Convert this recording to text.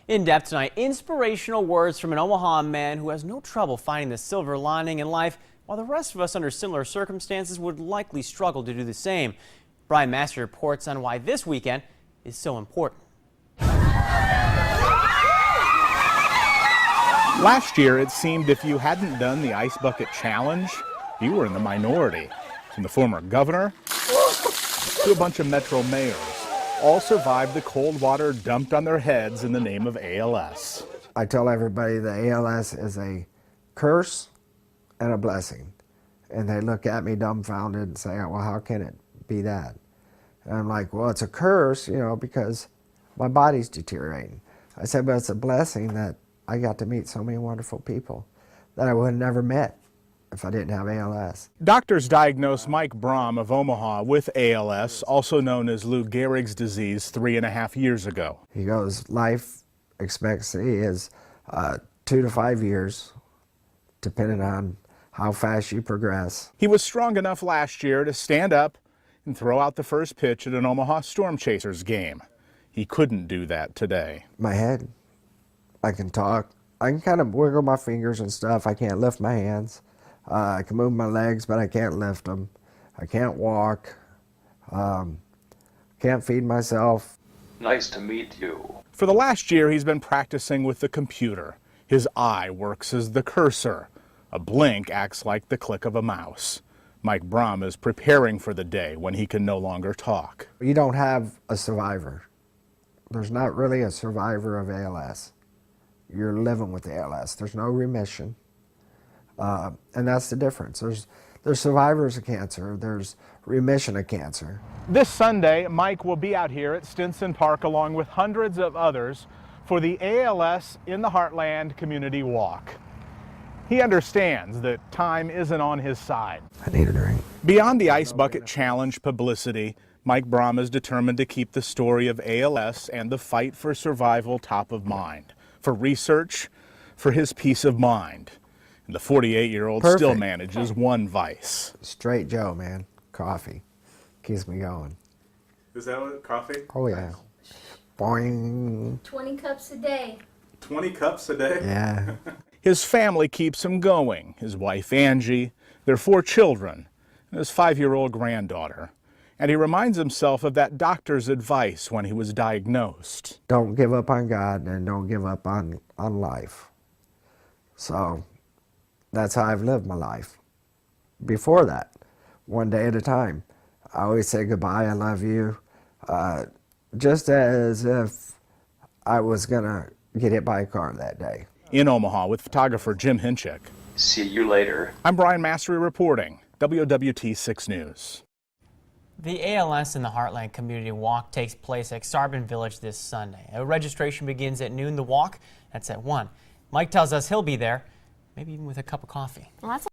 In depth tonight, inspirational words from an Omaha man who has no trouble finding the silver lining in life, while the rest of us under similar circumstances would likely struggle to do the same. Brian Massey reports on why this weekend is so important. Last year, it seemed if you hadn't done the Ice Bucket Challenge, you were in the minority. From the former governor to a bunch of Metro mayors, all survived the cold water dumped on their heads in the name of ALS. I tell everybody the ALS is a curse and a blessing. And they look at me dumbfounded and say, well, how can it be that? And I'm like, well, it's a curse, because my body's deteriorating. I said, but it's a blessing that I got to meet so many wonderful people that I would have never met if I didn't have ALS. Doctors diagnosed Mike Brom of Omaha with ALS, also known as Lou Gehrig's disease, 3.5 years ago. He goes, life expectancy is 2 to 5 years, depending on how fast you progress. He was strong enough last year to stand up and throw out the first pitch at an Omaha Storm Chasers game. He couldn't do that today. My head, I can talk. I can kind of wiggle my fingers and stuff. I can't lift my hands. I can move my legs, but I can't lift them. I can't walk. Can't feed myself. Nice to meet you. For the last year, he's been practicing with the computer. His eye works as the cursor. A blink acts like the click of a mouse. Mike Brom is preparing for the day when he can no longer talk. You don't have a survivor. There's not really a survivor of ALS. You're living with ALS. There's no remission. And that's the difference. There's survivors of cancer. There's remission of cancer. This Sunday, Mike will be out here at Stinson Park along with hundreds of others for the ALS in the Heartland Community Walk. He understands that time isn't on his side. I need a drink. Beyond the Ice Bucket Challenge publicity, Mike Brom is determined to keep the story of ALS and the fight for survival top of mind, for research, for his peace of mind. And the 48-year-old still manages one vice. Straight Joe, man. Coffee. Keeps me going. Is that what, coffee? Oh, yeah. Boing. 20 cups a day. 20 cups a day? Yeah. His family keeps him going. His wife, Angie, their 4 children, and his 5-year-old granddaughter. And he reminds himself of that doctor's advice when he was diagnosed. Don't give up on God and don't give up on life. So that's how I've lived my life. Before that, one day at a time. I always say goodbye, I love you, just as if I was gonna get hit by a car that day. In Omaha with photographer Jim Hinchik. See you later. I'm Brian Massey reporting, WOWT 6 News. The ALS in the Heartland Community Walk takes place at Sarbin Village this Sunday. Registration begins at noon. The walk, that's at 1. Mike tells us he'll be there, maybe even with a cup of coffee. Well, that's